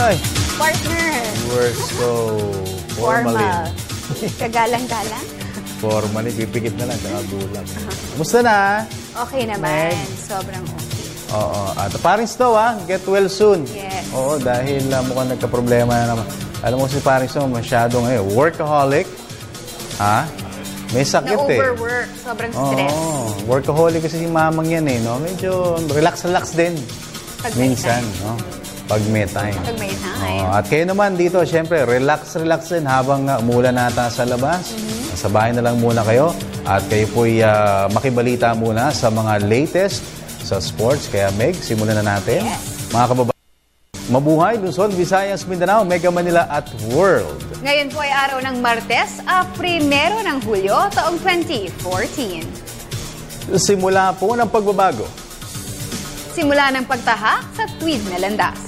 Ay. Partner. We're so Formal. Kagalang-galang? Formally, pipikit na lang, saka bulag. Kumusta na? Okay naman. Sobrang okay. Oo. At Paris Snow, get well soon. Yes. Oo, dahil mukhang nagka-problema na naman. Alam mo si Paris Snow, masyadong workaholic. May sakit Na-overwork. Sobrang stress. Workaholic kasi si mamang yan no? Medyo relax-relax din. Minsan, no? Pag may time. Pag may time. At kayo naman dito, syempre, relax-relax din habang umulan nata sa labas. Sa bahay na lang muna kayo. At kayo po'y makibalita muna sa mga latest sa sports. Kaya Meg, simulan na natin. Yes. Mga kababayan, mabuhay, Luzon, Visayas, Mindanao, Mega Manila at World. Ngayon po ay araw ng Martes, 1 ng Hulyo, taong 2014. Simula po ng pagbabago. Simula ng pagtahak sa tweed na landas.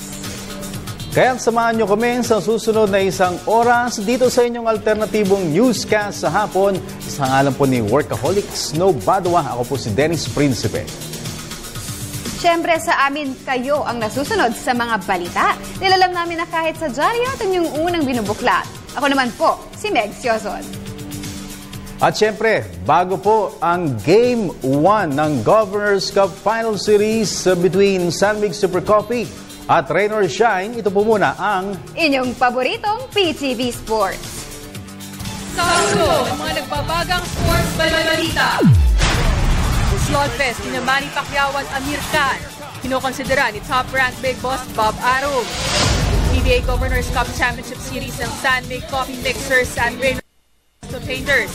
Kaya samahan nyo kami sa susunod na isang oras dito sa inyong alternatibong newscast sa hapon. Sa ngalan po ni Workaholic Snow Badua, ako po si Dennis Principe. Siyempre sa amin kayo ang nasusunod sa mga balita. Nilalam namin na kahit sa dyaryo at yung unang binubuklat. Ako naman po, si Meg Siozon. At siyempre, bago po ang Game 1 ng Governors Cup Final Series between San Mig Super Coffee at Rain or Shine, ito po muna ang inyong paboritong PTV Sports. Sa ulo ng mga nagbabagang sports balita. Slugfest ni Manny Pacquiao at Amir Khan. Kinokonsidera ni top-ranked Big Boss Bob Arum. PBA Governors Cup Championship Series ng San Mig Coffee Mixers and Rain Painters.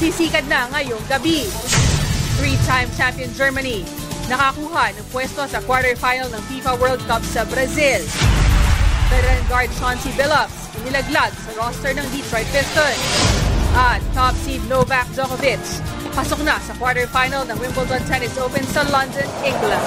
Sisikad na ngayong gabi. 3-time champion Germany. Nakakuha ng pwesto sa quarterfinal ng FIFA World Cup sa Brazil. Veteran guard Chauncey Billups inilaglag sa roster ng Detroit Pistons. At top seed Novak Djokovic pasok na sa quarterfinal ng Wimbledon Tennis Open sa London, England.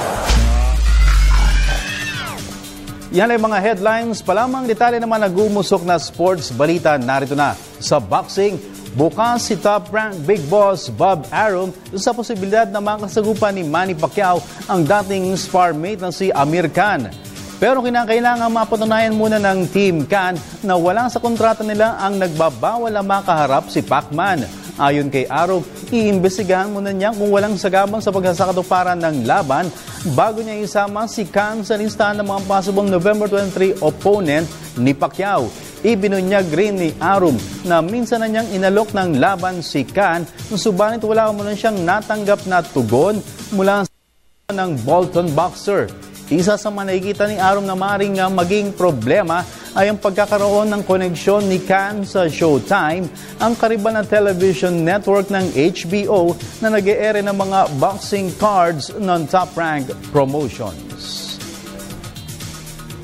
Yan ay mga headlines. Palamang detalye naman nag-umusok na sports balita. Narito na sa boxing. Bukas si top-ranked Big Boss Bob Arum sa posibilidad na makasagupan ni Manny Pacquiao ang dating sparmate na si Amir Khan. Pero kinakailangan mapatunayan muna ng Team Khan na wala sa kontrata nila ang nagbabawal na makaharap si Pacman. Ayon kay Arum, iimbestigahan muna niya kung walang sagabal sa pagsasakatuparan ng laban bago niya isama si Khan sa listahan ng mga possible November 23 opponent ni Pacquiao. Ibinunyag rin ni Arum na minsan na niyang inalok ng laban si Khan, subalit wala muna siyang natanggap na tugon mula sa ng Bolton boxer. Isa sa mga nakikita ni Arum na maaaring maging problema ay ang pagkakaroon ng koneksyon ni Khan sa Showtime, ang karibal na television network ng HBO na nag-e-ere ng mga boxing cards ng top-ranked promotions.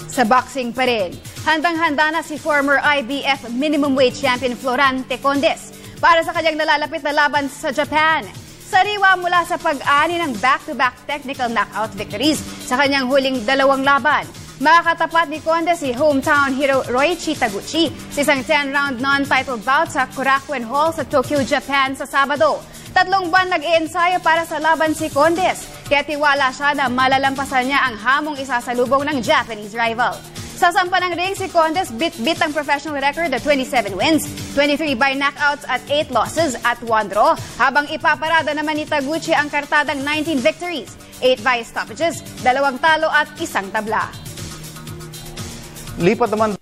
Sa boxing pa rin, handang-handa na si former IBF minimum wage champion Florante Condes para sa kanyang nalalapit na laban sa Japan. Sariwa mula sa pag-ani ng back-to-back technical knockout victories sa kanyang huling 2 laban. Makakatapat ni Condes si hometown hero Roichi Taguchi sa isang 10-round non-title bout sa Korakuen Hall sa Tokyo, Japan sa Sabado. 3 buwan nag-iensayo para sa laban si Condes, kaya tiwala siya na malalampasan niya ang hamong isasalubong ng Japanese rival. Sa sampa ng ring, si Condes bit-bit ang professional record at 27 wins, 23 by knockouts at 8 losses at 1 draw, habang ipaparada naman ni Taguchi ang kartadang 19 victories, 8 by stoppages, 2 talo at 1 tabla. Lipat naman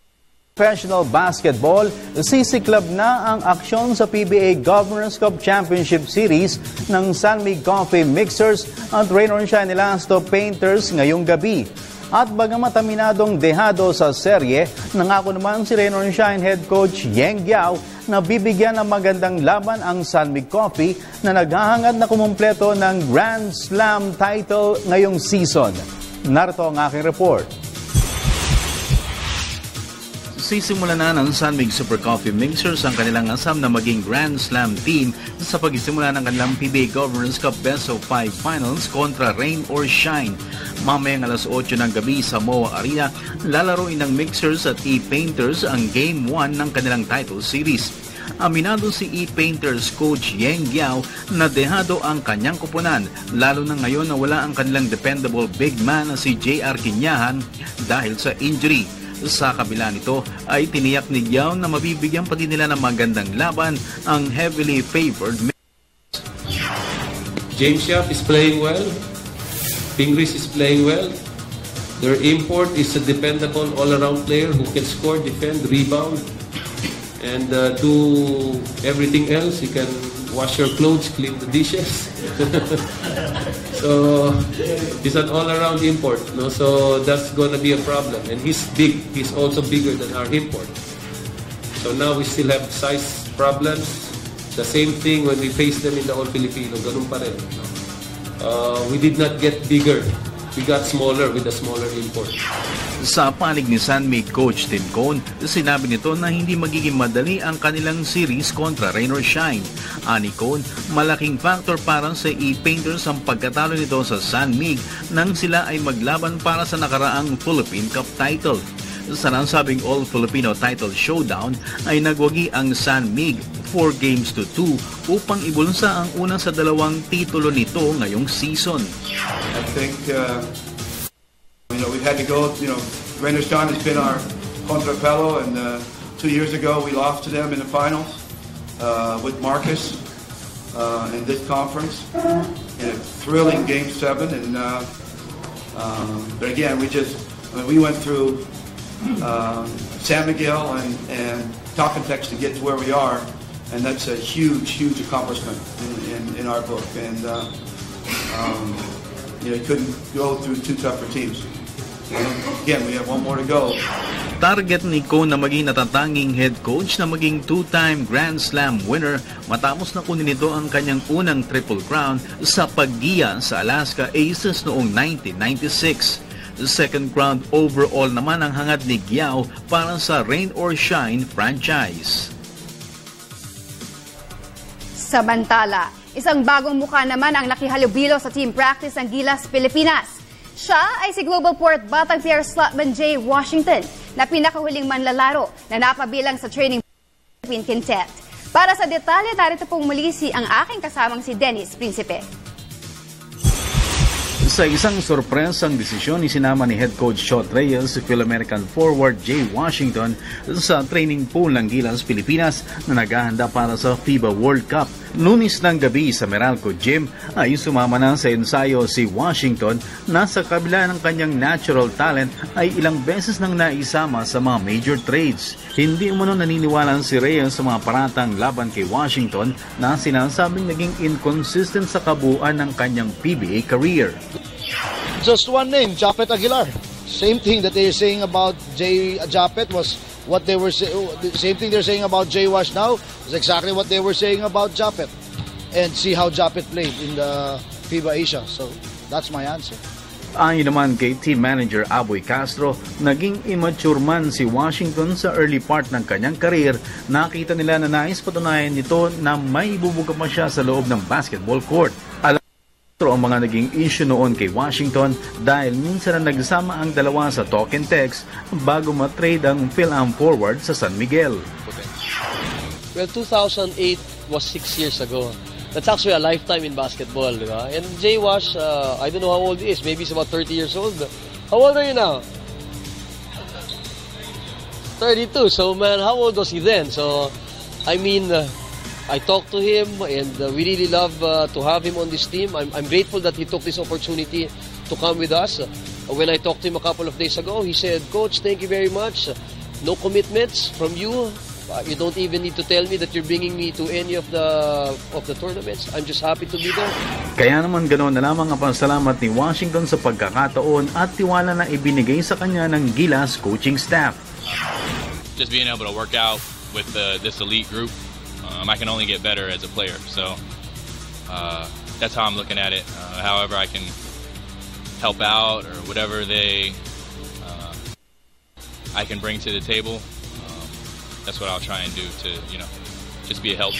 professional basketball, sisiklab na ang aksyon sa PBA Governors Cup Championship Series ng San Mig Coffee Mixers at Rain or Shine Elasto Painters ngayong gabi. At bagamat aminadong dehado sa serye, nangako naman si Rain or Shine head coach Yeng Giao na bibigyan ng magandang laban ang San Mig Coffee na naghahangad na kumumpleto ng Grand Slam title ngayong season. Narito ang aking report. Sisimula na ng San Mig Super Coffee Mixers ang kanilang asam na maging Grand Slam team sa pagsisimula ng kanilang PBA Governors Cup Best of 5 Finals kontra Rain or Shine. Mamayang alas 8 ng gabi sa MOA Arena, lalaroin ng Mixers at E-Painters ang Game 1 ng kanilang title series. Aminado si E-Painters coach Yeng Giao na dehado ang kanyang kupunan, lalo na ngayon na wala ang kanilang dependable big man na si JR Quinyahan dahil sa injury. Sa kabila nito ay tiniyak ni Giao na mabibigyan pa din nila ng magandang laban ang heavily favored. James Yap is playing well. Pingris is playing well. Their import is a dependable all-around player who can score, defend, rebound, and do everything else. He can wash your clothes, clean the dishes. So he's an all-around import. No? So that's going to be a problem. And he's big. He's also bigger than our import. So now we still have size problems. The same thing when we face them in the All-Filipino. Ganun pa rin. We did not get bigger. We got smaller with a smaller import. Sa panig ni Sanmig coach Tim Cone, sinabi nito na hindi magiging madali ang kanilang series kontra Rain or Shine. Ani Cone, malaking factor para sa E-Painters ang pagkatalo nito sa Sanmig nang sila ay maglaban para sa nakaraang Philippine Cup title. Sa nasabing All-Filipino title showdown ay nagwagi ang Sanmig 4-2 upang ibulsa ang una sa dalawang titulo nito ngayong season. I think we've had to go, Rain or Shine has been our contrapelo, and 2 years ago we lost to them in the finals with Marcus in this conference in a thrilling Game 7. And but again, we went through San Miguel and Talkentex to get to where we are, and that's a huge accomplishment in our book. And you couldn't go through two tougher teams. Again, we have one more to go. Target ni Cone na maging natatanging head coach na maging 2-time Grand Slam winner matapos na kunin nito ang kanyang unang Triple Crown sa paggiya sa Alaska Aces noong 1996. Second crown overall naman ang hangad ni Giao para sa Rain or Shine franchise. Samantala, isang bagong mukha naman ang nakihalubilo sa team practice ng Gilas, Pilipinas. Siya ay si Global Port Batang Pier slotman Jay Washington na pinakahuling manlalaro na napabilang sa training Philippine Quintet. Para sa detalye, narito pong muli ang aking kasamang si Dennis Principe. Sa isang sorpresang desisyon, isinama ni head coach Shot Reyes si Phil-American forward Jay Washington sa training pool ng Gilas, Pilipinas na naghahanda para sa FIBA World Cup. Lunes ng gabi sa Meralco Gym ay sumama na sa ensayo si Washington na sa kabila ng kanyang natural talent ay ilang beses nang naisama sa mga major trades. Hindi umano naniniwala si Reyes sa mga paratang laban kay Washington na sinasabing naging inconsistent sa kabuuan ng kanyang PBA career. Just one name, Japet Aguilar. Same thing that they're saying about Jay Japet was what they were the same thing they're saying about Jay Wash now is exactly what they were saying about Japet. And see how Japet played in the FIBA Asia. So that's my answer. Ayon naman kay team manager Aboy Castro, naging immature man si Washington sa early part ng kanyang career. Nakita nila na nais patunayan nito na may ibubuga pa siya sa loob ng basketball court. Ang mga naging issue noon kay Washington dahil minsan na nagsama ang dalawa sa talk and text bago matrade ang Phil-Am forward sa San Miguel. Well, 2008 was 6 years ago. That's actually a lifetime in basketball, diba? And Jay Wash, I don't know how old he is. Maybe he's about 30 years old. How old are you now? 32. So, man, how old was he then? So, I mean, I talked to him, and we really love to have him on this team. I'm grateful that he took this opportunity to come with us. When I talked to him a couple of days ago, he said, "Coach, thank you very much. No commitments from you. You don't even need to tell me that you're bringing me to any of the tournaments. I'm just happy to be there." Kaya naman ganoon na lamang ang pasalamat ni Washington sa pagkakataon at tiwala na ibinigay sa kanya ng Gilas coaching staff. Just being able to work out with this elite group, I can only get better as a player. So that's how I'm looking at it. However I can help out or whatever I can bring to the table, that's what I'll try and do to, just be a help.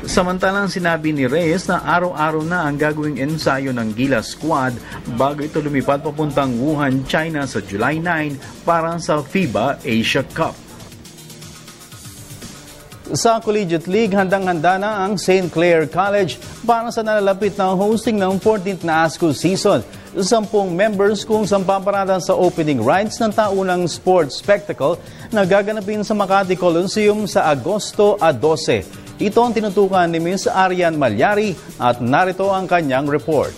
Samantalang sinabi ni Reyes na araw-araw na ang gagawing ensayo ng Gilas squad bago ito lumipad papuntang Wuhan, China sa July 9 para sa FIBA Asia Cup. Sa Collegiate League, handang-handa na ang St. Clair College para sa nalalapit na hosting ng 14th na ASCO season. 10 members kung sampaparada sa opening rights ng taunang sports spectacle na gaganapin sa Makati Coliseum sa Agosto 12. Ito ang tinutukan ni Ms. Arian Malyari at narito ang kanyang report.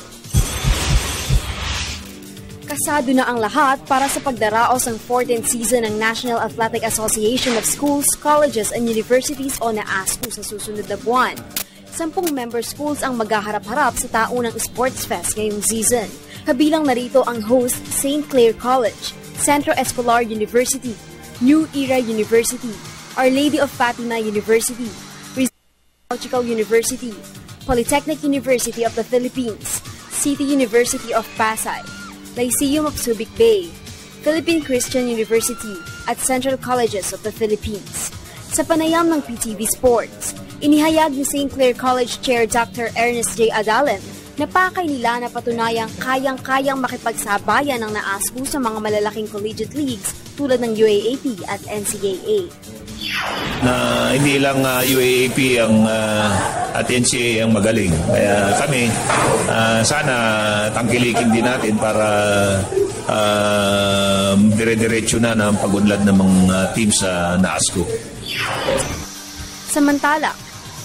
Kasado na ang lahat para sa pagdaraos ng 14th season ng National Athletic Association of Schools, Colleges and Universities o NAASCU sa susunod na buwan. 10 member schools ang maghaharap-harap sa taunang Sports Fest ngayong season. Kabilang narito ang host St. Clair College, Centro Escolar University, New Era University, Our Lady of Fatima University, Rizal University, Polytechnic University of the Philippines, City University of Pasay, Lyceum of Subic Bay, Philippine Christian University at Central Colleges of the Philippines. Sa panayam ng PTV Sports, inihayag ni St. Clair College Chair Dr. Ernest J. Adalen na pakay nila na patunayang kayang-kayang makipagsabayan ng NAASCU sa mga malalaking collegiate leagues tulad ng UAAP at NCAA. Na hindi lang UAAP at NCAA ang magaling. Kaya kami, sana tangkilikin din natin para dire-diretso na ng pag-unlad ng mga teams sa NAASCU. Samantala,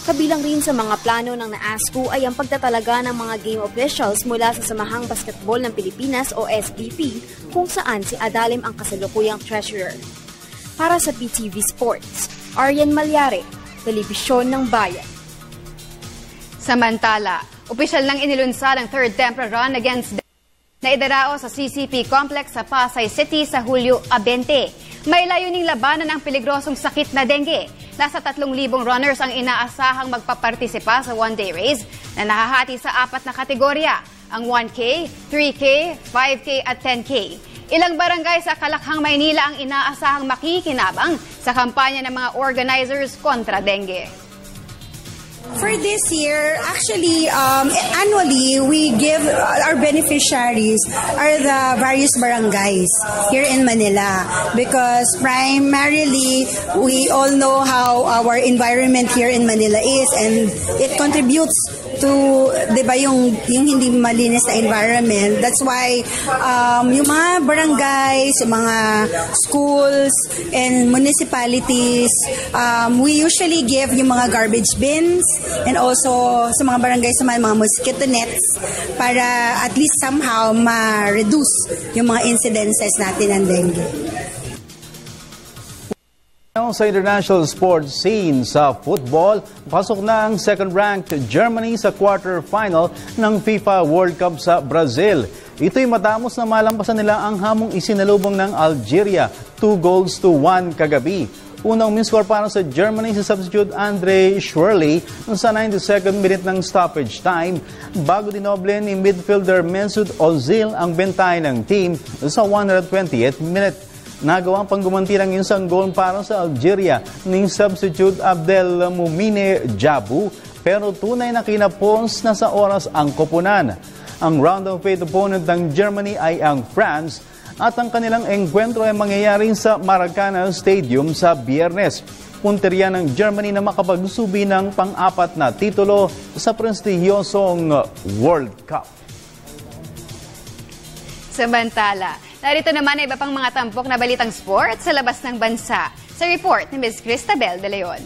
kabilang rin sa mga plano ng NAASCU ay ang pagtatalaga ng mga game officials mula sa Samahang Basketball ng Pilipinas o SBP kung saan si Adalim ang kasalukuyang treasurer. Para sa PTV Sports, Arian Malyari, Telebisyon ng Bayan. Samantala, opisyal nang inilunsad ang third temporary run against na idarao sa CCP Complex sa Pasay City sa Hulyo 20. May layuning labanan ang peligrosong sakit na dengue. Nasa 3,000 runners ang inaasahang magpapartisipa sa one-day race na nahahati sa 4 na kategorya, ang 1K, 3K, 5K at 10K. Ilang barangay sa Kalakhang, Maynila ang inaasahang makikinabang sa kampanya ng mga organizers kontra dengue. For this year, actually, annually, we give our beneficiaries are the various barangays here in Manila because primarily, we all know how our environment here in Manila is and it contributes to, di ba, yung hindi malinis na environment. That's why yung mga barangays, yung mga schools, and municipalities, we usually give yung mga garbage bins and also sa mga barangays naman, mga mosquito nets para at least somehow ma-reduce yung mga incidences natin ng dengue. Sa international sports scene sa football, pasok na ang second-ranked Germany sa quarter-final ng FIFA World Cup sa Brazil. Ito'y matapos na malampasan nila ang hamong isinalubong ng Algeria, 2-1 kagabi. Unang minscore para sa Germany si substitute Andre Schürrle sa 92nd minute ng stoppage time bago dinoble ni midfielder Mesut Ozil ang bentahe ng team sa 120th minute. Nagawang panggumanti ng isang goal para sa Algeria ni substitute Abdelmoumene Djabou pero tunay na kinapos na sa oras ang koponan. Ang round of fate opponent ng Germany ay ang France at ang kanilang engkwentro ay mangyayari sa Maracana Stadium sa Biyernes. Punteriya ng Germany na makapagsubi ng pang-4 na titulo sa prestihiyosong World Cup. Samantala, narito naman ay iba pang mga tampok na balitang sports sa labas ng bansa. Sa report ni Ms. Cristabel De Leon.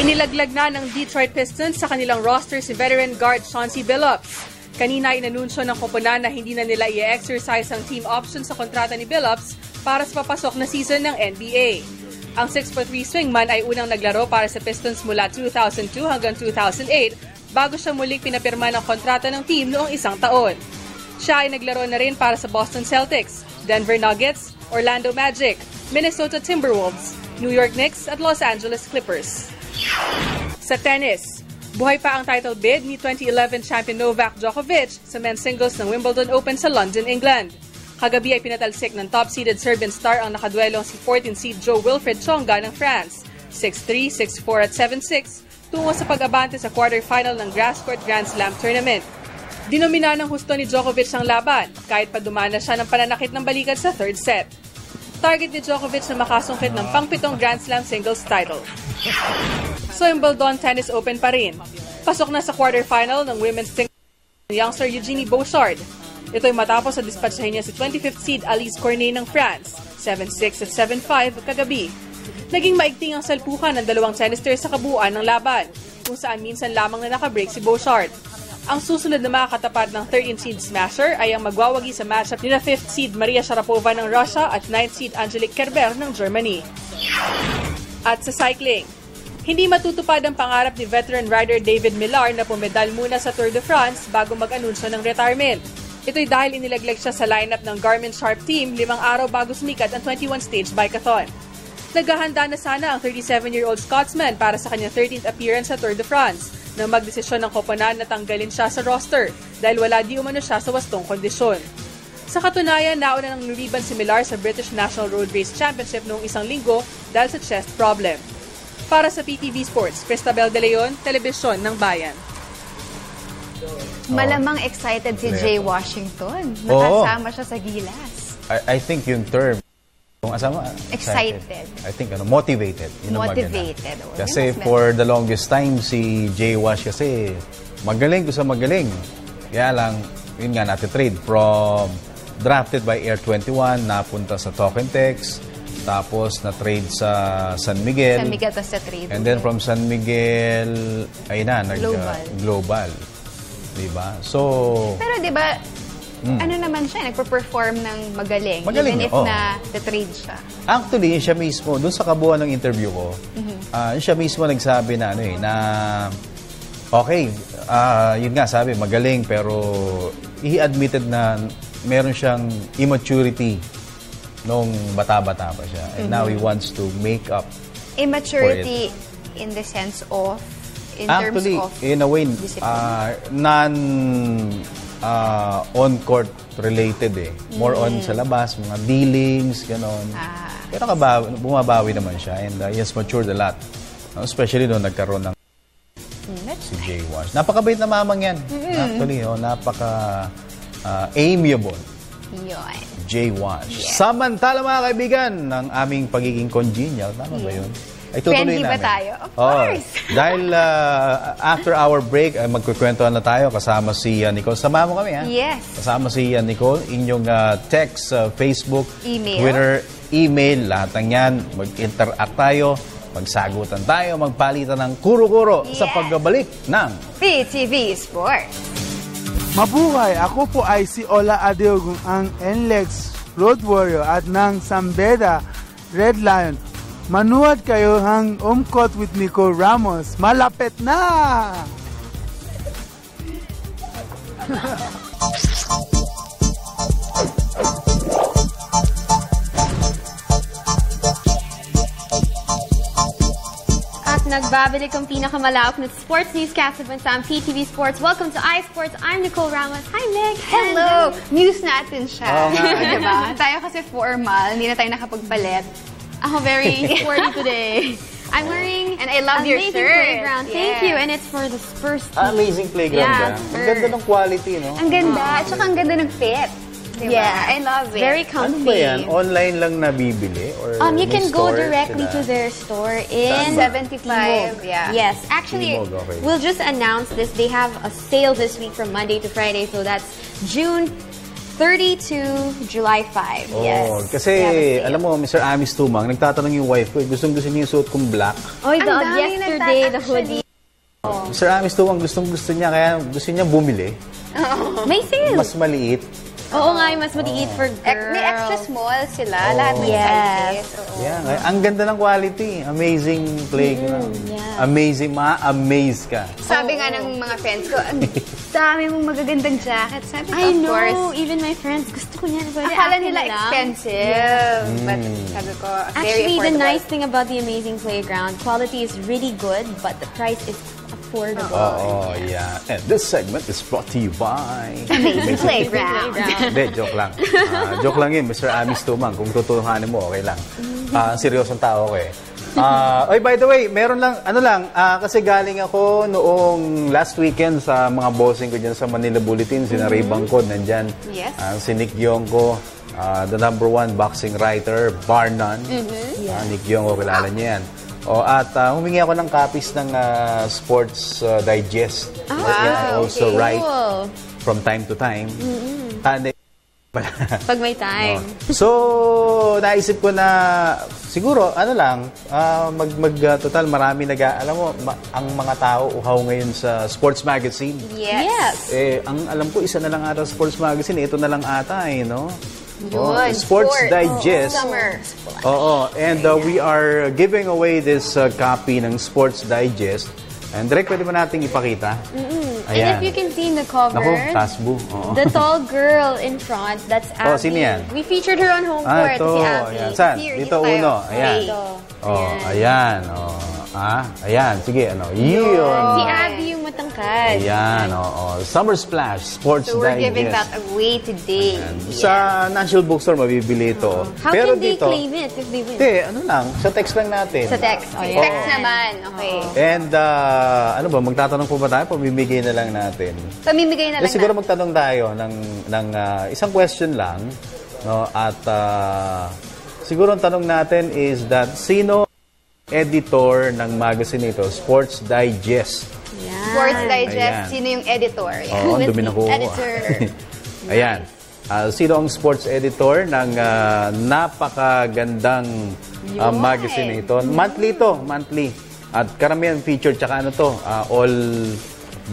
Inilaglag na ng Detroit Pistons sa kanilang roster si veteran guard Chauncey Billups. Kanina inanunsyo ng koponan na hindi na nila i-exercise ang team option sa kontrata ni Billups para sa papasok na season ng NBA. Ang 6'3" swingman ay unang naglaro para sa Pistons mula 2002 hanggang 2008 bago siya muling pinapirma ng kontrata ng team noong 1 taon. Siya ay naglaro na rin para sa Boston Celtics, Denver Nuggets, Orlando Magic, Minnesota Timberwolves, New York Knicks at Los Angeles Clippers. Sa tennis, buhay pa ang title bid ni 2011 champion Novak Djokovic sa men's singles ng Wimbledon Open sa London, England. Kagabi ay pinatalsik ng top-seeded Serbian star ang nakaduelong si 14th seed Jo-Wilfried Tsonga ng France, 6-3, 6-4 at 7-6, tungo sa pag-abante sa quarterfinal ng Grass Court Grand Slam Tournament. Dinomina ng husto ni Djokovic ang laban, kahit pa dumana siya ng pananakit ng balikat sa third set. Target ni Djokovic na makasungkit ng pang-7 Grand Slam singles title. So Wimbledon Tennis Open pa rin. Pasok na sa quarterfinal ng women's single youngster Eugenie Bouchard. Ito'y matapos sa dispatchahin niya si 25th seed Alice Cornet ng France, 7-6 at 7-5 kagabi. Naging maigting ang salpukan ng dalawang tennisters sa kabuuan ng laban, kung saan minsan lamang na nakabreak si Bouchard. Ang susunod na makakatapat ng 13th seed smasher ay ang magwawagi sa matchup ni na 5th seed Maria Sharapova ng Russia at 9th seed Angelique Kerber ng Germany. At sa cycling, hindi matutupad ang pangarap ni veteran rider David Millar na pumedal muna sa Tour de France bago mag-anunsyo ng retirement. Ito'y dahil inilaglag siya sa lineup ng Garmin Sharp Team 5 araw bago sumikat ang 21-stage bikeathon. Naghahanda na sana ang 37-year-old Scotsman para sa kanyang 13th appearance sa Tour de France nang magdesisyon ng koponan na tanggalin siya sa roster dahil wala di umano siya sa wastong kondisyon. Sa katunayan, nauna ng luriban si Millar sa British National Road Race Championship noong 1 linggo dahil sa chest problem. Para sa PTV Sports, Cristabel De Leon, Telebisyon ng Bayan. Malamang excited si Jay Washington. Nakasama siya sa gilas. I think yung term, yung asama, Excited. I think motivated. Motivated. Kasi for the longest time, si Jay Wash kasi magaling to sa magaling. Kaya lang, yun nga, natitrade from drafted by Air 21, napunta sa Talk and Text, tapos na-trade sa San Miguel. San Miguel tapos na-trade. And then from San Miguel, ay na, global. Diba? So... Pero diba, ano naman siya, nagpo-perform ng magaling. Magaling, even if na-trade siya. Actually, siya mismo, dun sa kabuuan ng interview ko, siya mismo nagsabi na, okay, yun nga sabi, magaling, pero he admitted na meron siyang immaturity nung bata-bata pa siya. And now he wants to make up immaturity in the sense of, actually, terms of in a way, on-court related eh. More on sa labas, mga dealings, gano'n. Pero bumabawi naman siya and he has matured a lot. Especially nung nagkaroon ng si Jay Wash. Napakabait na mamang yan. Actually, amiable. Yun. Jay Wash. Yeah. Samantala mga kaibigan, ng aming pagiging congenial, tama ba yun? Ay, tutuloy friendly namin. ba tayo? Of course. Dahil after our break, ay magkukwentuhan na tayo kasama si Nicole. Sama mo kami, ha? Yes. Kasama si Nicole, inyong text, Facebook, email. Twitter, email, lahat ng yan. Mag-interact tayo, magsagutan tayo, magpalitan ng kuro-kuro sa pagbabalik ng PTV Sports. Mabuhay! Ako po ay si Ola Adeogun, ang NLEX Road Warrior at ng Sambeda Red Lion. Manuad kayo ang Umkot with Nicole Ramos. Malapit na! Nagbabalik ang pinakamalawak na sports newscast sa bansa ang PTV Sports. Welcome to iSports. I'm Nicole Ramos. Hi, Meg. Hello! News natin siya. Diba? Tayo kasi formal, hindi na tayo nakapagpalit. Ako very sporty today. I'm wearing and I love your amazing shirt. playground. Thank you. And it's for the Spurs team. Amazing playground. Ang ganda ng quality, no? Ang ganda. At saka ang ganda ng fit. Diba? Yeah, I love it. Very comfy. Ano ba yan? Online lang nabibili? Or you can go directly sila? to their store in 75. Yeah. Yes. Actually, okay. We'll just announce this. They have a sale this week from Monday to Friday. So that's June 30 to July 5. Oh, yes. Kasi, alam mo, Mr. Amis Tumang, nagtatanong yung wife ko, gustong-gusto niya yung suot kong black. Oh, yesterday, the hoodie. Oh. Mr. Amis Tumang, gustong-gusto niya, kaya gusto niya bumili. May sale. Mas maliit. Oo nga, mas maliit for girls. May extra small sila, lahat ng sizes. Yeah, ang ganda ng quality. Amazing playground. Yeah. Amazing, ma-amaze ka. Sabi nga ng mga friends ko, ang dami mong magagandang jacket. Sabi ko, I of know, course. even my friends, gusto ko niyan. Akala nila expensive. But sabi ko, very Actually, affordable. the nice thing about the amazing playground, quality is really good, but the price is affordable. Oh, yeah. And this segment is brought to you by Amazing Playground. Hindi, joke lang. Joke lang yun, Mr. Amis Tumang. Kung tutuhanin mo, okay lang. Seryosong tao ko eh. Oy, by the way, meron lang, kasi galing ako noong last weekend sa mga bossing ko dyan sa Manila Bulletin, si Ray Bangkod, nandyan. Yes. Si Nick Yongko, the #1 boxing writer, bar none. Nick Yongko, kilala niya yan. At humingi ako ng copies ng Sports Digest. I also write from time to time. Pag may time. So, naisip ko na siguro, total marami alam mo, ang mga tao uhaw ngayon sa sports magazine. Yes. Ang alam ko, isa na lang ata sports magazine, ito na lang ata no? Sports Digest. Summer. And we are giving away this copy ng Sports Digest. And direct, pwede ba nating ipakita? And if you can see in the cover, Tasbo. the tall girl in front, that's Abby. Sino yan? We featured her on Home Court, ito. si Abby. Ayan. Saan? Dito uno. Ayan. Ayan. Ayan. Sige, Yun. Si Abby yung matangkad. Ayan, Summer Splash, Sports Digest. So we're giving that away today. Sa National Bookstore, mabibili ito. How Pero can they dito, claim it if they win? sa text lang natin. Sa text. Text naman, okay. And, magtatanong po ba tayo? Pamimigay na lang natin. Pamimigay na lang siguro magtanong tayo ng isang question lang. At siguro ang tanong natin is that sino editor ng magazine ito, Sports Digest? Sports Digest, sino yung editor? Ang dumi na kuha. Editor. Ayan. Sino ang sports editor ng napakagandang magazine ito? Monthly ito, monthly. At karamihan featured, tsaka all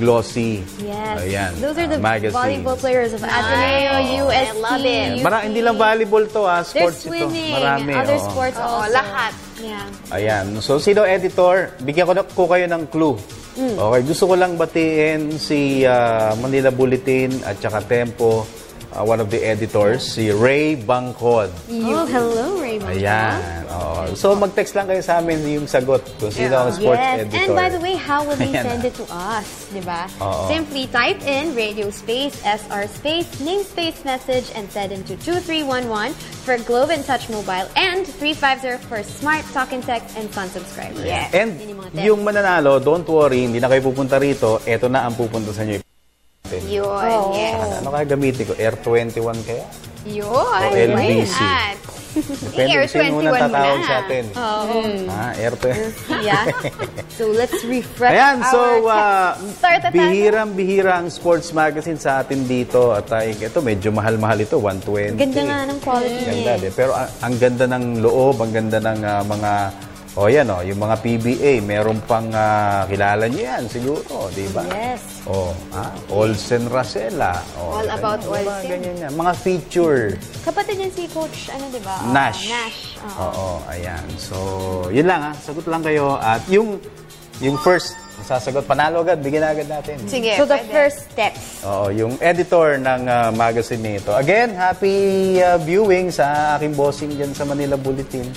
glossy. Yes. Ayan. Those are the magazines. volleyball players of Ateneo, UST. I love it. Hindi lang volleyball to, sports They're swimming. ito. Marami. Other sports also. Lahat. Yeah. Ayan. So, sino editor? Bigyan ko kayo ng clue. Okay. Gusto ko lang batiin si Manila Bulletin at saka Tempo. One of the editors, si Ray Bangkod. Hello, Ray Bangkod. Ayan. So, mag-text lang kayo sa amin yung sagot kung sino ang sports editor. And by the way, how will they send it to us? Diba? Simply type in radio space, SR space, name space message, and send it to 2311 for Globe and Touch Mobile and 350 for Smart Talk and Text and Fun subscribers. Yes. And yung mananalo, don't worry, hindi na kayo pupunta rito. Ito na ang pupunta sa inyo. Yun, yes. Ano kaya gamitin ko? Air 21 kaya? Yun. O LBC? Depende Air kung sino 21 unang tatawag muna. sa atin. Air 21. Yeah. So let's refresh Ayan, so bihirang-bihira ang sports magazine sa atin dito. At ito, medyo mahal-mahal ito, 120. Ganda nga ng quality niya. Pero ang ganda ng loob, ang ganda ng mga... yung mga PBA, meron pang kilala niyo yan, siguro, di ba? Yes. Olsen Racela. All about Olsen. Ganyan yan. Mga feature. Kapatid yan si Coach, di ba? Nash. Ayan. So, yun lang Sagot lang kayo. At yung first, sasagot, panalo agad, bigyan agad natin. Sige, so the first text. Yung editor ng magazine nito. Again, happy viewing sa aking bossing dyan sa Manila Bulletin.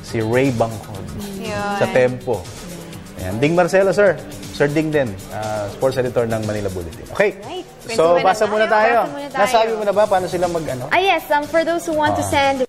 Si Ray Bangkod sa Tempo. Ayan. Ding Marcelo, sir. Sir Ding din, sports editor ng Manila Bulletin. Okay. Right. So, basa muna tayo. Nasabi mo na ba paano sila Yes, for those who want to send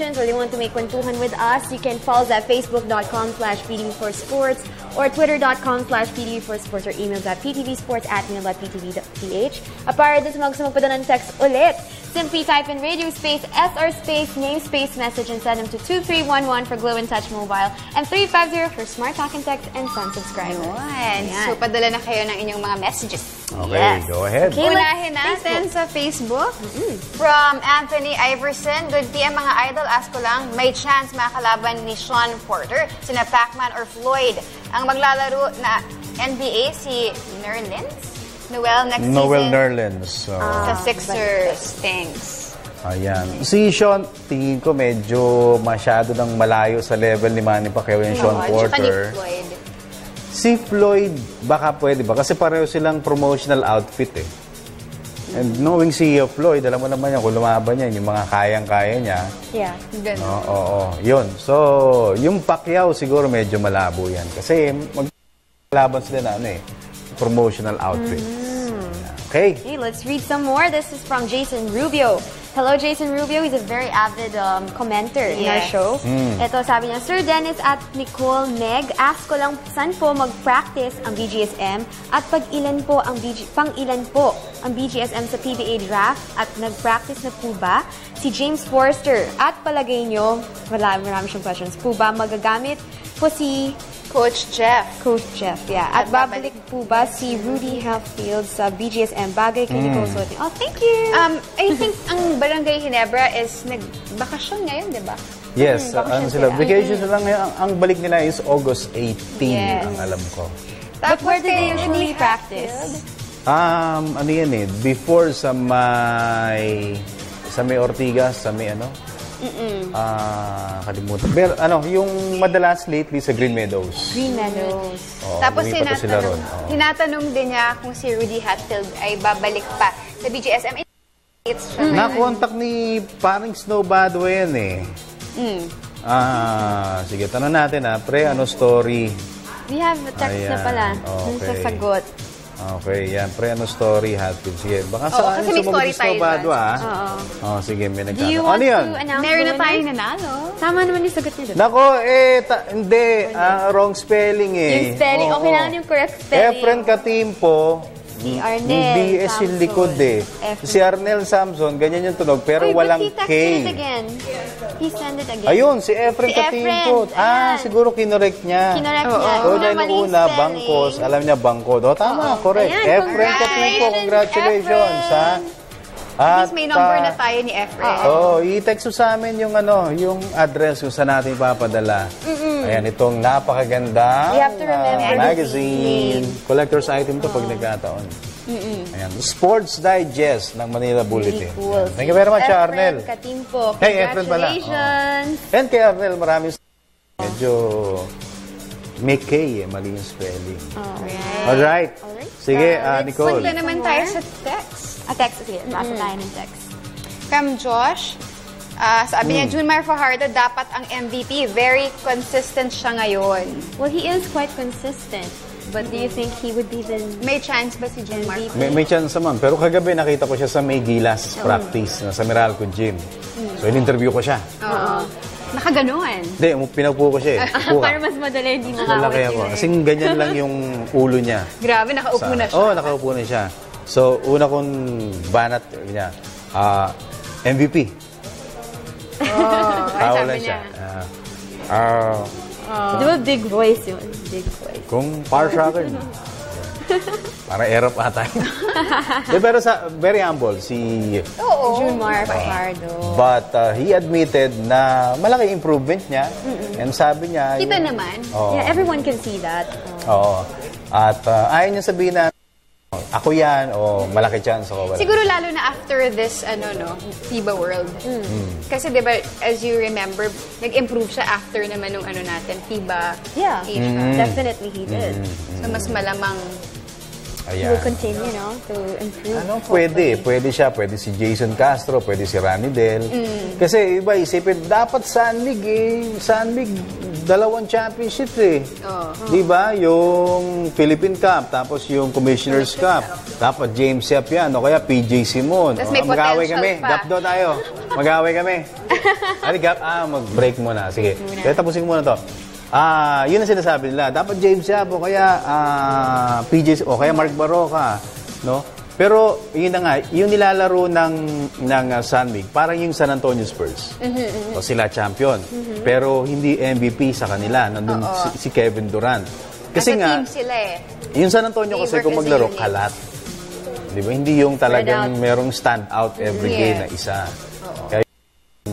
or they want to make kwentuhan with us, you can follow us at facebook.com/ptv4sports or twitter.com/ptv4sports or emails at ptvsports@mail.ptv.ph. Para doon sa mga magpadala ng text ulit, simply type in radio space, SR space, name space message and send them to 2311 for Globe and Touch Mobile and 350 for Smart Talk and Text and Fun subscribers. So, padala na kayo ng inyong mga messages. Okay, go ahead. Okay, unahin natin sa Facebook. From Anthony Iverson, good PM mga idol, ask ko lang, may chance makakalaban ni Sean Porter, sina Pacman or Floyd. Ang maglalaro na NBA si Noel Nerlens. Sa Sixers. Thanks. Ayan. Si Sean, tingin ko medyo masyado nang malayo sa level ni Manny Pacquiao yung Sean Porter. Si Floyd, baka pwede ba? Kasi pareho silang promotional outfit And knowing si Floyd, alam mo naman yan, kung lumaban yan, yung mga kayang-kaya niya. Yeah. Yun. So, yung Pacquiao siguro medyo malabo yan. Kasi maglaban sila na promotional outfit. Okay. Let's read some more. This is from Jason Rubio. Hello, Jason Rubio. He's a very avid commenter in our show. Ito, sabi niya, Sir Dennis at Nicole Meg, ask ko lang saan po mag-practice ang BGSM at pang-ilan po ang BGSM sa PBA draft at nag-practice na po ba si James Forster? At palagay nyo, marami siyang questions, po ba magagamit po si Coach Jeff. Coach Jeff, yeah. At babalik po ba si Rudy Hatfield sa BGSM? Bagay kay Nicole Sotin. Oh, thank you! I think ang Barangay Ginebra is nagbakasyon ngayon, di ba? Yes, ano sila, vacation sila ngayon. Ang balik nila is August 18, ang alam ko. But where do they usually practice? Ano yan eh, before sa may Ortigas, sa may ano? Kalimutan. Pero ano, yung madalas lately sa Green Meadows. Green Meadows. Tapos tinatanong din niya kung si Rudy Hatfield ay babalik pa sa BGSM. Na-contact ni paring Snowbado yan eh. Sige, tanong natin pre, ano story? We have a text na pala. Dun sa sagot. Okay, yan. Pre, ano story, Hatfield? Sige, baka saan yung sumagot si Snowbado, sige, may nagkano. Do you want ano yan? to announce? Meron na tayong nanalo. Tama naman yung sagot niya doon. Nako, hindi. Wrong spelling eh. Yung spelling, okay lang yung correct spelling. Efren Katimpo. Si Arnel BS yung likod eh. Si Arnel Samson, ganyan yung tunog, pero walang K. He sent it again. Ayun, si Efren Katimpo. Siguro kinorek niya. Kinorek niya. Dahil una, Bangkos. Alam niya, Bangko. Tama, correct. Efren Katimpo, congratulations. At least may number na tayo ni Efren. I-text sa amin yung address kung saan natin ipapadala. Ayan, itong napakagandang magazine. Collector's item to pag nagkataon. Ayan, Sports Digest ng Manila Bulletin. Cool. Thank you very much, Arnel. Efren Katimpo, congratulations. And kay Arnel, maraming medyo may K mali yung spelling. Alright. Sige, Nicole. Punta naman tayo sa text. Text, sige. Basa tayo ng text. From Josh, sabi niya, Junmar Fajardo dapat ang MVP. Very consistent siya ngayon. Well, he is quite consistent. But do you think he would be the... May chance ba si Junmar? May chance naman. Pero kagabi nakita ko siya sa May Gilas practice sa Meralco Gym. So, in-interview ko siya. Nakaganuan. Hindi, pinaupo ko siya eh. Para mas madali, hindi makawat Malaki ako. Kasing ganyan lang yung ulo niya. Grabe, nakaupo na siya. Nakaupo na siya. So, una kong banat niya, MVP. Tawa lang siya. Di ba big voice yun? Big voice. Kung para sa akin, para erap ata. Pero very humble, si Junmar Fajardo. But he admitted na malaki improvement niya. And sabi niya... Kita naman. Yeah, everyone can see that. At ayaw niya sabihin na ako yan o malaki chance ako. Siguro lalo na after this FIBA World. Kasi diba, as you remember, nag-improve siya after naman nung natin, FIBA Asia. Definitely he did. So mas malamang he will continue, to improve. Pwede siya. Pwede si Jason Castro, pwede si Rani Del. Kasi iba isipin, dapat Sunlig Sunlig, 2 championship Diba? Yung Philippine Cup, tapos yung Commissioner's Cup. Dapat James Yap yan, o kaya PJ Simon. Mag-away kami. Gapdo tayo. Mag-away kami. Mag-break muna. Sige. Kaya tapusin ko muna to. Yun ang sinasabi nila. Dapat James Yap o kaya PJ o kaya Mark Baroka, no? Pero yun na nga, yung nilalaro ng Sunwig, parang yung San Antonio Spurs. O sila champion. Pero hindi MVP sa kanila. Nandun si Kevin Durant. Kasi nga, team sila yung San Antonio kasi kung maglaro, kalat. Di ba? Hindi yung talagang merong stand out every game na isa. Kaya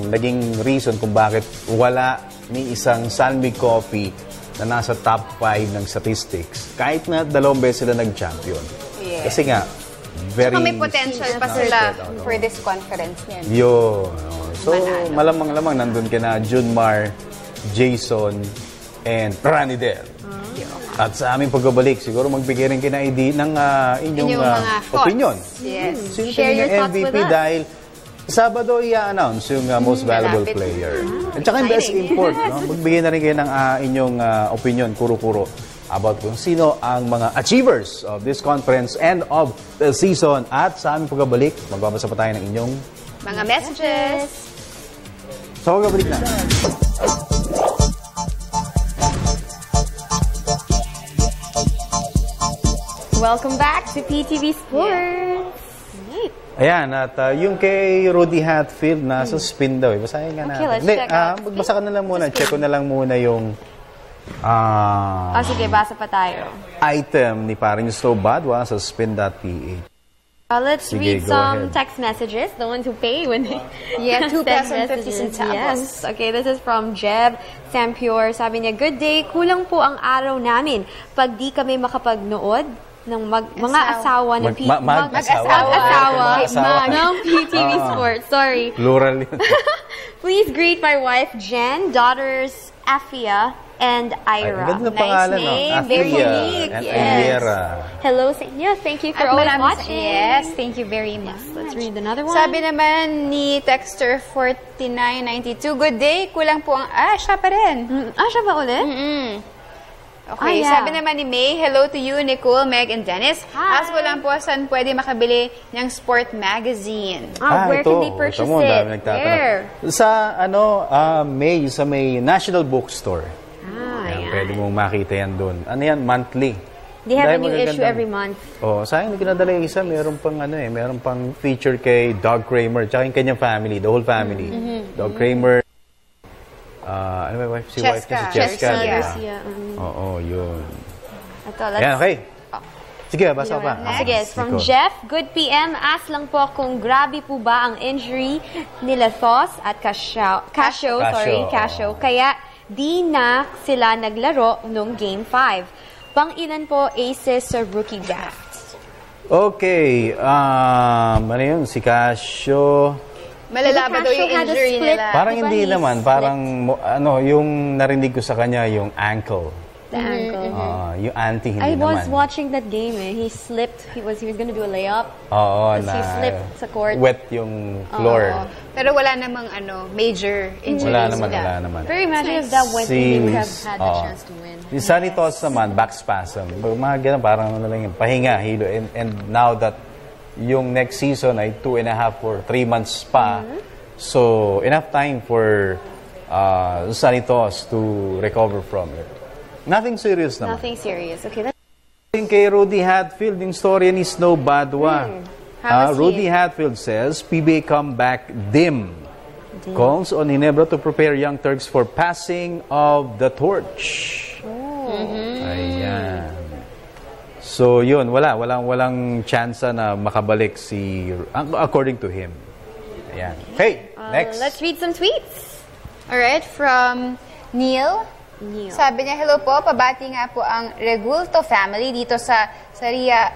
naging reason kung bakit wala ni isang Sunwig Coffee na nasa top 5 ng statistics. Kahit na 2 beses sila nag-champion. Kasi nga, saka may potential pa sila for this conference niyan. So, malamang nandun ka na Junmar, Jason, and Rani Del. At sa aming pagbabalik, siguro magbigay rin kayo ng inyong opinion. Yes. Sino tingin yung MVP dahil Sabado i-announce yung most valuable player. At saka yung best import. Magbigay na rin kayo ng inyong opinion, kuro-kuro, about kung sino ang mga achievers of this conference and of the season. At sa aming pagbabalik, magbabasa pa tayo ng inyong mga messages. So, pagbabalik na. Welcome back to PTV Sports. Ayan, at yung kay Rudy Hatfield, nasa spin daw. Basahin ka natin. Okay, let's check out. Magbasa ka na lang muna. Check ko na lang muna yung Sige, basa pa tayo. Item ni paring Snow Badwa sa spin.ph. Let's Sige, read go some ahead. text messages, the ones who pay when they Yeah, 2 send pesos and 50 messages. centavos. Yes. Okay, this is from Jeb Sampior. Sabi niya, good day, kulang po ang araw namin pag di kami makapagnood ng mga asawa ng Mag-asawa. ng PTV Sports. Sorry. Plural yun. Please greet my wife, Jen, daughters, Afia, and Ira. Ganda pangalan, name, very unique. And Yes. Ira. Hello sa inyo. Thank you for At always maraming watching. Yes, thank you very much. Let's read another one. Sabi naman ni Texter 4992, good day, kulang po ang... siya pa rin. Siya ba ulit? Okay, yeah. sabi naman ni May, hello to you, Nicole, Meg, and Dennis. Hi. Ask ko lang po saan pwede makabili ng sport magazine. Where can they purchase Tamo, it? dami nagtatanong. Where? Sa may National Bookstore. Yan, pwede mong makita yan doon. Ano yan? Monthly. They have Dahil a new issue magaganda. every month. Sayang na kinadala yung isa. Meron pang feature kay Doug Kramer, tsaka yung kanyang family, the whole family. Doug Kramer, ano ba yung wife? Si wife niya, si Cheska. Garcia. Oo, yun. Ito, let's... Yan, okay. Sige, basa pa. Sige, from Jeff, good PM. Ask lang po kung grabe po ba ang injury nila Thos at Casio. Kaya di na sila naglaro nung Game 5. Pang-ilan po aces sa rookie draft? Okay, ano yun? Si Casio... Malala ba daw yung injury nila? Parang hindi naman. Parang, yung narinig ko sa kanya, yung ankle. The ankle. Yung anti, hindi I naman. was watching that game. He slipped. He was gonna do a layup. Oo, He slipped sa court. wet yung floor. Pero wala namang major injuries. Wala naman. Pero imagine if that went in, they would have had the chance to win. Yung Sunny Toss naman, back spasm. Mga ganun, parang lang yung pahinga, hilo. And now that yung next season ay 2.5 or 3 months pa, so enough time for Sunny Toss to recover from it. Nothing serious naman. Nothing serious. Okay, Kay Rudy Hatfield, yung story ni Snow Badwa. Rudy Hatfield says, PBA comeback dim. Calls on Ginebra to prepare young Turks for passing of the torch. Ayan. So yun, walang chance na makabalik according to him. Ayan. Okay, next. let's read some tweets. Alright, from Neil. Sabi niya, hello po, pabati nga po ang Regulto family dito sa Sariaya.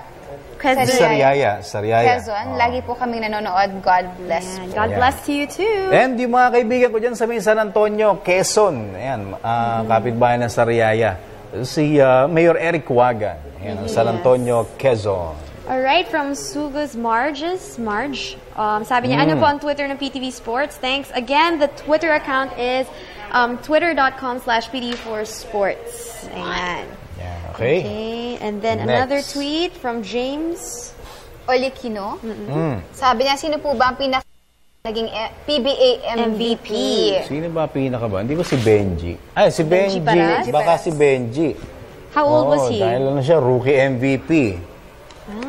Quezon. Lagi po kaming nanonood. God bless. God bless to you too. And yung mga kaibigan ko dyan sa may San Antonio, Quezon. Ayan, kapitbahay ng Sariaya. Si Mayor Eric Wagan. Ayan, San Antonio, Quezon. Alright, from Sugas Marge. Sabi niya, ano po ang Twitter ng PTV Sports? Thanks. Again, the Twitter account is twitter.com/PTV4Sports. Ayan. Okay. And then another tweet from James Olikino. Sabi niya, sino po ba ang naging PBA MVP? Sino ba pinaka ba? Hindi ba si Benji? Ay, si Benji. Baka si Benji. How old was he? Dahil siya, rookie MVP.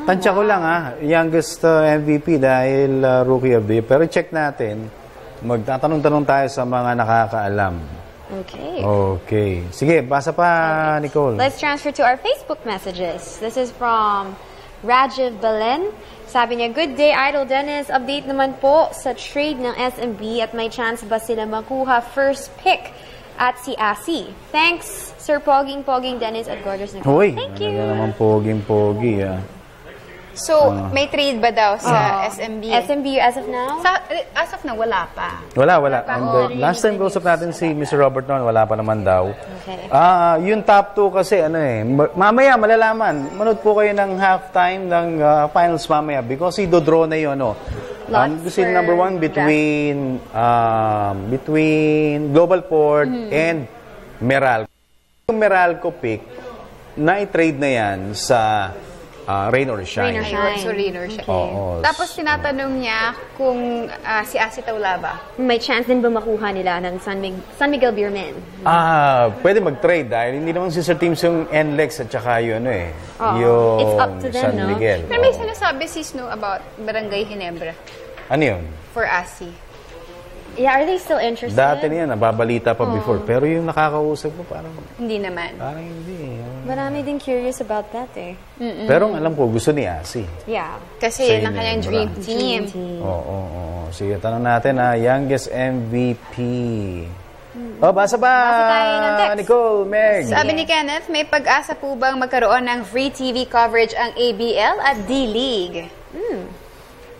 Tansya ko lang youngest MVP dahil rookie of the year. Pero check natin. Magtatanong-tanong tayo sa mga nakakaalam. Okay. Sige, basa pa, Nicole. Let's transfer to our Facebook messages. This is from Rajiv Belen. Sabi niya, good day, Idol Dennis. Update naman po sa trade ng SMB at may chance ba sila makuha first pick at si Asi. Thanks, Sir Poging Dennis at Gorgeous Nicole. Thank you. Naman Poging-Pogi. So, may trade ba daw sa SMB? SMB as of now? As of now, wala pa. Wala. And last time kausap natin si Mr. Robert noon, wala pa naman daw. Okay. Yung top 2 kasi, mamaya malalaman. Manood po kayo ng halftime ng finals mamaya because idodraw na yun, kasi number 1 between Global Port and Meralco. Yung Meralco pick, na-trade na yan sa Rain or Shine. Rain or Shine. Oo. Tapos tinatanong niya kung si Asi Taulaba. May chance din ba makuha nila ng San Miguel Beermen? Pwede mag-trade dahil hindi naman sister teams yung NLEX at saka yung It's up to them, San Miguel. Pero may sinasabi si Snow about Barangay Ginebra. Ano yun? For Asi. Yeah, are they still interested? Dati niya, nababalita pa before. Pero yung nakakausap mo, parang Hindi naman. hindi. Marami din curious about that eh. Pero ang alam ko, gusto ni Asi. Yeah. Kasi Sa'yo yun ang na kanyang yun, dream marami. team. Oo. Sige, tanong natin youngest MVP. Basa pa! Basa tayo ng text. Nicole, Meg. Sabi ni Kenneth, may pag-asa po bang magkaroon ng free TV coverage ang ABL at D-League?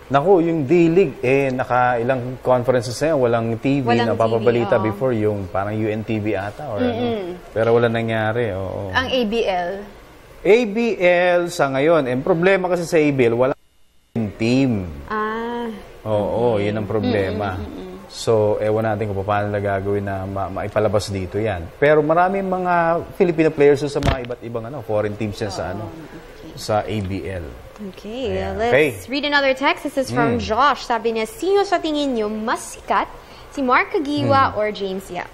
Naku, yung D-League, naka-ilang conferences na yan, walang TV Walang na papabalita TV, before yung parang UNTV ata. Or ano. Pero wala nangyari. Oo. Ang ABL? ABL sa ngayon, problema kasi sa ABL, wala team. Oo, yun ang problema. So, ewan natin kung paano na gagawin na maipalabas dito yan. Pero maraming mga Filipino players sa mga iba't ibang foreign teams yan sa ABL. Okay, Ayan. let's read another text. This is from Josh. Sabi niya, sino sa tingin niyo mas sikat? Si Mark Aguiwa or James Yap?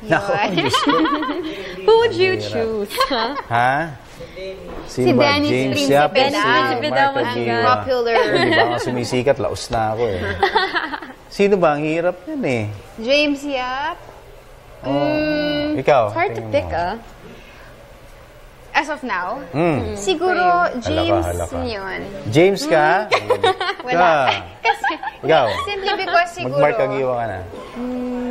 Who would you choose? Ha? Si ba? Dennis James Principe Yap o daw. si Principe daw Mark ang Aguiwa? popular. Hindi ba nga sumisikat? Laos na ako Sino ba? Ang hirap yan James Yap? Ikaw? It's hard to pick, As of now? Siguro James yun. James ka? Wala. Ikaw? Simply because siguro... Mag-Mark Aguiwa ka na.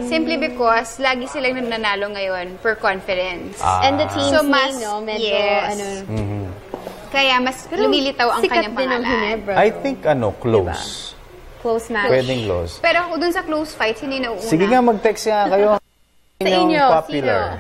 Simply because lagi silang nananalo ngayon per conference. And the team So, mas, medyo, yes. Kaya mas lumilitaw ang sikat kanyang din ang pangalan. Ginebra. I think close. Close match. Pwedeng close. Pero dun sa close fight, hindi na uuna. Sige nga, mag-text nga kayo. Sa inyo, popular.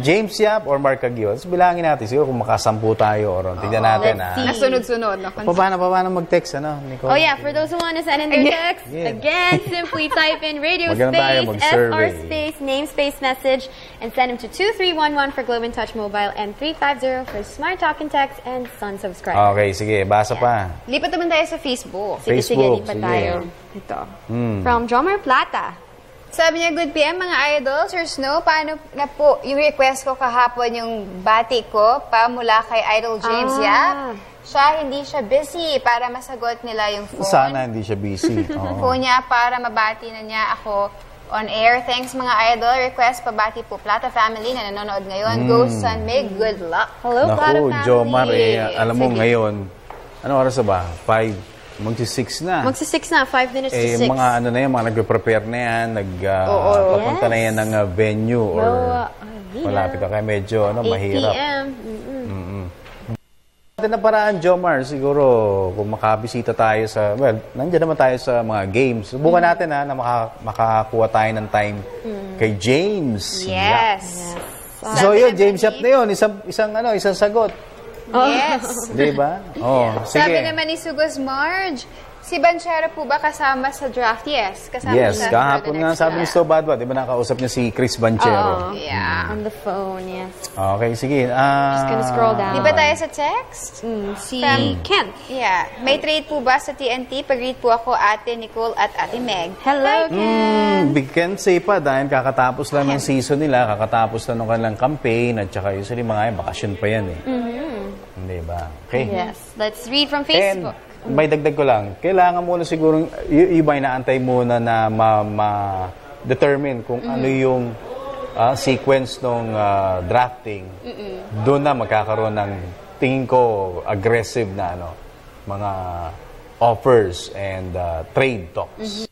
James Yap or Mark Aguiwa. Tapos bilangin natin. Siguro kung makasampu tayo. Or tignan natin. Nasunod-sunod. Paano mag-text, Nicole? Oh yeah, for those who want to send in their text, again, simply type in radio Maganda tayo, space, mag-survey. SR space, name space message, and send them to 2311 for Globe and Touch Mobile and 350 for Smart Talk and Text and Sun Subscribe. Okay, sige. Basa pa. Lipat naman tayo sa Facebook. Sige, lipat tayo. Ito. From Jomar Plata. Sabi niya, good PM mga idol, Sir Snow, paano na po yung request ko kahapon yung bati ko pa mula kay Idol James Yap? Hindi siya busy para masagot nila yung phone. Sana hindi siya busy. Phone niya para mabati na niya ako on air. Thanks mga idol. Request pabati po Plata family na nanonood ngayon. Go Sun Mig, good luck. Hello, Plata family. Jomar, alam mo ngayon, ano oras na ba? 5. Magsi-6 na. Magsi-6 na, 5 minutes to 6. Mga mga nagpe-prepare na yan, papunta na yan ng venue or malapit ka kaya medyo mahirap. 8 p.m. Natin na paraan, Jomar, siguro kung makabisita tayo nandiyan naman tayo sa mga games. Subukan natin na makakuha tayo ng time kay James. Yes. So yun, James Yap na yun, isang sagot. Yes. Diba? Sige. Sabi naman ni Sugos Marge, si Banchero po ba kasama sa draft? Yes. Kasama Yes, kahapon nga sabi ni So Badwa, di ba nakausap niya si Chris Banchero? Yeah. On the phone, yes. Okay, sige. Just gonna scroll down. Di ba tayo sa text? Si Kent. Yeah. May trade po ba sa TNT? Pag-read po ako Ate Nicole at Ate Meg. Hello, Kent. Big Kent say pa dahil kakatapos lang ng season nila, kakatapos lang ng kanilang campaign, at saka usually mga bakasyon pa yan Hindi ba? Okay. Yes. Let's read from Facebook. And may dagdag ko lang, kailangan muna siguro, iba inaantay muna na ma-determine kung ano yung sequence ng drafting. Doon na magkakaroon ng tingin ko aggressive na mga offers and trade talks.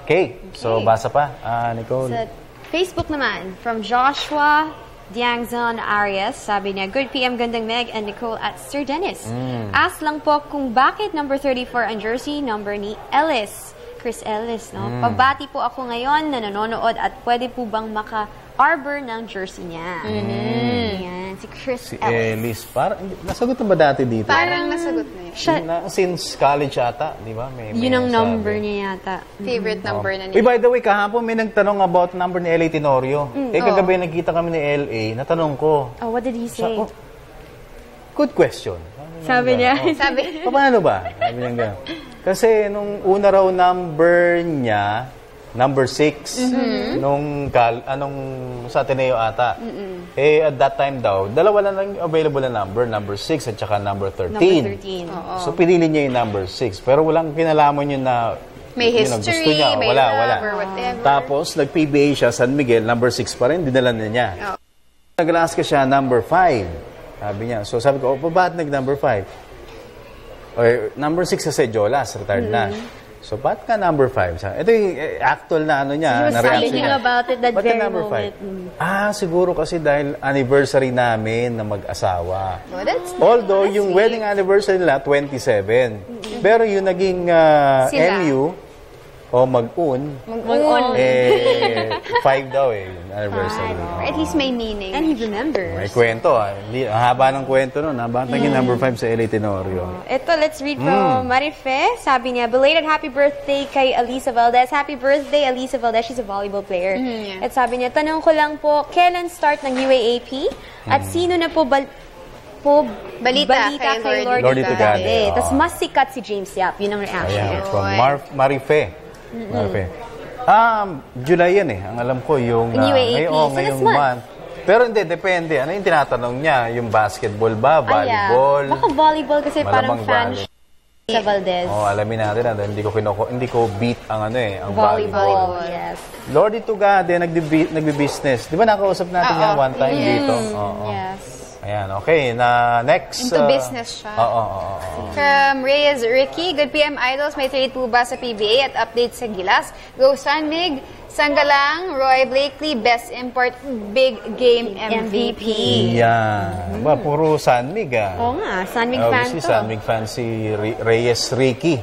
Okay. So, basa pa, Nicole. Sa Facebook naman, from Joshua Diangzon Arias, sabi niya, good PM Gandang Meg and Nicole at Sir Dennis. Ask lang po kung bakit number 34 ang jersey number ni Ellis. Chris Ellis, Pabati po ako ngayon na nanonood at pwede po bang maka-arbor ng jersey niya. Yan, si Chris Ellis. Nasagot na ba dati dito? Parang nasagot na yun. Since college ata, di ba? Yun ang number niya yata. Favorite number na niya. By the way, kahapon may nagtanong about number ni L.A. Tenorio. Kagabi nagkita kami ni L.A. Natanong ko. Oh, what did he say? Good question. Sabi niya. Paano ba? Sabi niya gano'n. Kasi nung una raw number niya, number 6, nung sa Ateneo ata. At that time daw, dalawa lang available na number 6 at saka number 13. Number 13. So pinili niya yung number 6. Pero walang kinalaman yun na May history, gusto niya. may Wala. love or whatever. Tapos, nag-PBA siya, San Miguel, number 6 pa rin, dinala na niya. Oh. Nag-Alaska siya, number 5. Sabi niya. So, sabi ko, ba't nag-number 5? Or, number 6 kasi Jolas, retired na. So, ba't ka number 5? Ito yung actual na ano niya, na reaction niya. about it that Ba't ka very number moment. 5? Siguro kasi dahil anniversary namin na mag-asawa. Oh, that's Although, that's yung sweet. wedding anniversary nila, 27. Pero yung naging Sila. MU, o mag-un, 5 daw yung anniversary. At least may meaning. And he remembers. May kwento. Ang haba ng kwento nun. Ba't naging number 5 sa LA Tenorio? Ito, let's read from Marife. Sabi niya, belated happy birthday kay Alisa Valdez. Happy birthday, Alisa Valdez. She's a volleyball player. Yeah. At sabi niya, tanong ko lang po, kailan start ng UAAP? At sino na po balita kay Lordy Tugade? Tapos mas sikat si James Yap. Yun ang reaction. Ayan, from Marife. Marife. July yan eh. Ang alam ko yung UAAP. ngayong month. Pero hindi, depende. Ano yung tinatanong niya? Yung basketball ba? Volleyball? Baka volleyball kasi parang fan sa Valdez. Alamin natin. Hindi ko beat ang ang Volleyball. Yes. Lordy Tugade, nagbi-business. Di ba nakausap natin yan one time dito? Yes. Ayan, okay. Next. Into business siya. From Reyes Ricky, good PM Idols, may trade po ba sa PBA at update sa Gilas? Go Sanmig, Sanggalang, Roy Blakely, Best Import, Big Game MVP. Yan. Puro Sanmig Oo nga, Sanmig fan si to. Sanmig fan si Reyes Ricky.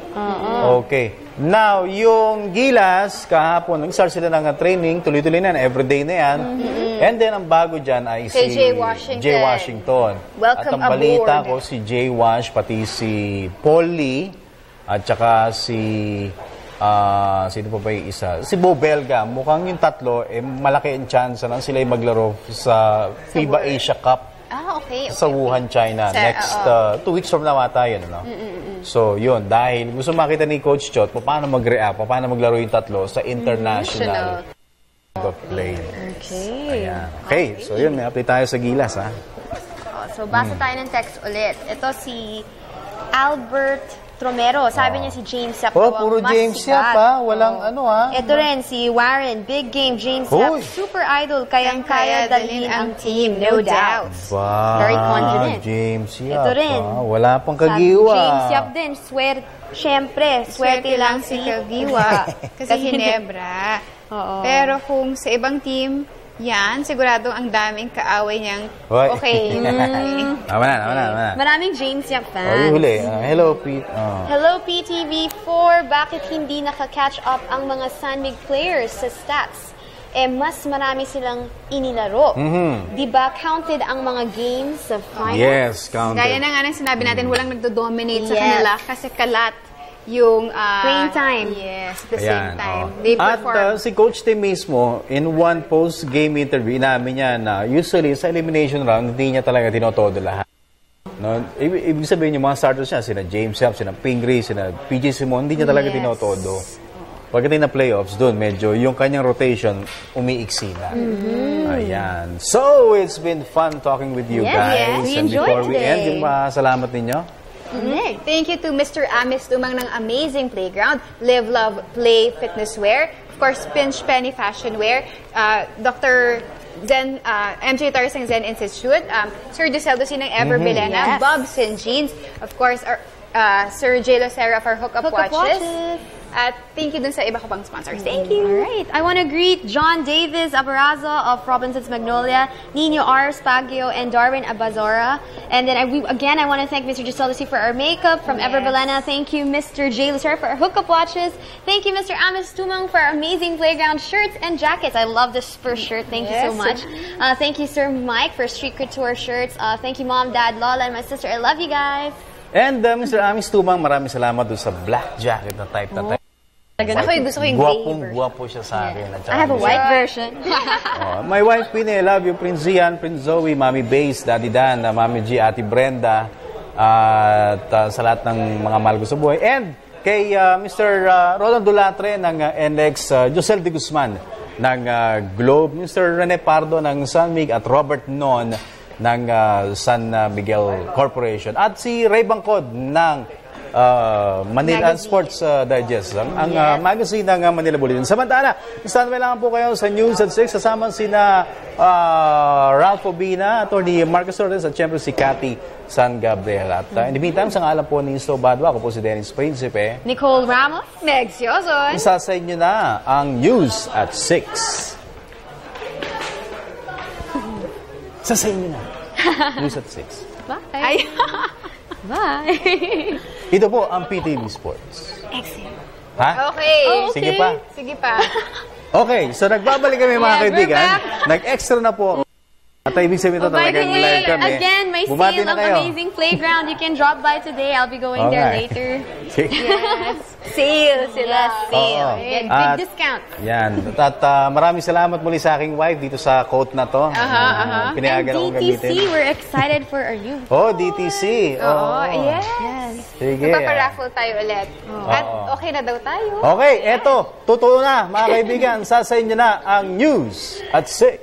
Okay. Now, yung Gilas, kahapon, nag-start sila ng training, tuloy-tuloy na, everyday na yan. And then, ang bago dyan ay si Jay Washington. Jay Washington. Welcome at ang balita aboard. ko, si Jay Wash, pati si Paul Lee, at saka si, sino pa ba yung isa? Si Bo Belga. Mukhang yung tatlo, malaki ang chance na sila yung maglaro sa FIBA Asia Cup. Okay. Sa Wuhan, China. Next 2 weeks from now ata yun, no? So, yun. Dahil gusto makita ni Coach Chot paano mag-react, paano maglaro yung tatlo sa international of play. Okay. Ayan. Okay. So, yun. May update tayo sa Gilas, ha? So, basa tayo ng text ulit. Ito si Albert Tromero. Sabi niya si James Yap. Puro James Yap, ha? Walang ha? Ito rin, si Warren. Big game, James Yap. Super idol. Kayang-kaya dalhin ang team. No doubt. Very confident. James Yap. Ito rin. Wala pang kagiwa. James Yap din. Siyempre, swerte lang si Kagiwa. Kasi Ginebra. Pero kung sa ibang team, yan, sigurado ang daming kaaway niyang okay. Tama na. Maraming James Yap fans. Yung huli. Hello, Pete. Hello, PTV4. Bakit hindi naka-catch up ang mga Sanmig players sa stats? Mas marami silang inilaro. Diba counted ang mga games sa finals? Yes, counted. Gaya na nga sinabi natin, walang nagdo-dominate sa kanila kasi kalat yung playing time. Yes, at the same time. They At perform. si Coach Tim mismo, in one post-game interview, inamin niya na usually sa elimination round, hindi niya talaga tinotodo lahat. No? Ibig sabihin yung mga starters niya, sina James Yap, sina Pingree, sina PJ Simon, hindi niya talaga tinotodo. Pagdating na playoffs, doon medyo yung kanyang rotation umiiksi na. Ayan. So, it's been fun talking with you guys. We And enjoyed before we today. end, yung salamat ninyo. Thank you to Mr. Amis Tumang ng Amazing Playground, Live, Love, Play Fitness Wear, of course, Pinch Penny Fashion Wear, Dr. Zen, MJ Tarsang Zen Institute, Sir Giseldo ng Ever Bilena, Bobs and Jeans, of course, Sir J. Lucera for Hookup Watches. At thank you dun sa iba ko pang sponsors. Thank you. All right. I want to greet John Davis Abarazo of Robinson's Magnolia, Nino R. Spagio, and Darwin Abazora. And then I want to thank Mr. Giseldo for our makeup from Ever Belena. Thank you, Mr. J. Lucera, for our hookup watches. Thank you, Mr. Amis Tumang, for our amazing playground shirts and jackets. I love this Spurs shirt. Thank you so much. Thank you, Sir Mike, for Street Couture shirts. Thank you, Mom, Dad, Lola, and my sister. I love you guys. And Mr. Amis Tumang, maraming salamat doon sa black jacket na type na type. Gusto ko yung gray Guwapong siya sa akin. I have a white version. My wife, Pine, love you. Prince Zian, Prince Zoe, Mami Base, Daddy Dan, Mami G, Ate Brenda, at sa lahat ng mga mahal ko sa buhay. And kay Mr. Roland Dulatre ng NX, Josel de Guzman ng Globe, Mr. Rene Pardo ng Sanmig, at Robert Non ng San Miguel Corporation. At si Ray Bangkod ng Manila Sports Digest, ang magazine ng Manila Bulletin. Samantala, standby lang po kayo sa News at 6, kasama sina Ralph Obina, Atty. Marcos Torres, at syempre si Cathy San Gabriel. At in the meantime, sa ngalan po ni Isto Badwa, ako po si Dennis Principe. Nicole Ramos. Meg Sioson. Isa sa inyo na ang News at 6. Isa sa inyo na. News at 6. Bye. Bye. Ito po ang PTV Sports. Excellent. Ha? Okay. Sige pa. Sige pa. Okay, so nagbabalik kami mga kaibigan. Nag-extra na po. At ibig sabihin ito By the talagang way, live kami. again, my Bumati sale na of kayo. Amazing Playground. You can drop by today. I'll be going there later. Yes. Sale sila. Sale. Oo. Big At- discount. Yan. At maraming salamat muli sa aking wife dito sa quote na to. Pinayagan akong DTC, gamitin. we're excited for our youth. Oh, DTC. Oo, yes. Sige. Paparaffle tayo ulit. At Oo. okay na daw tayo. Okay, eto. Totoo na, mga kaibigan. Sa inyo na ang News at 6.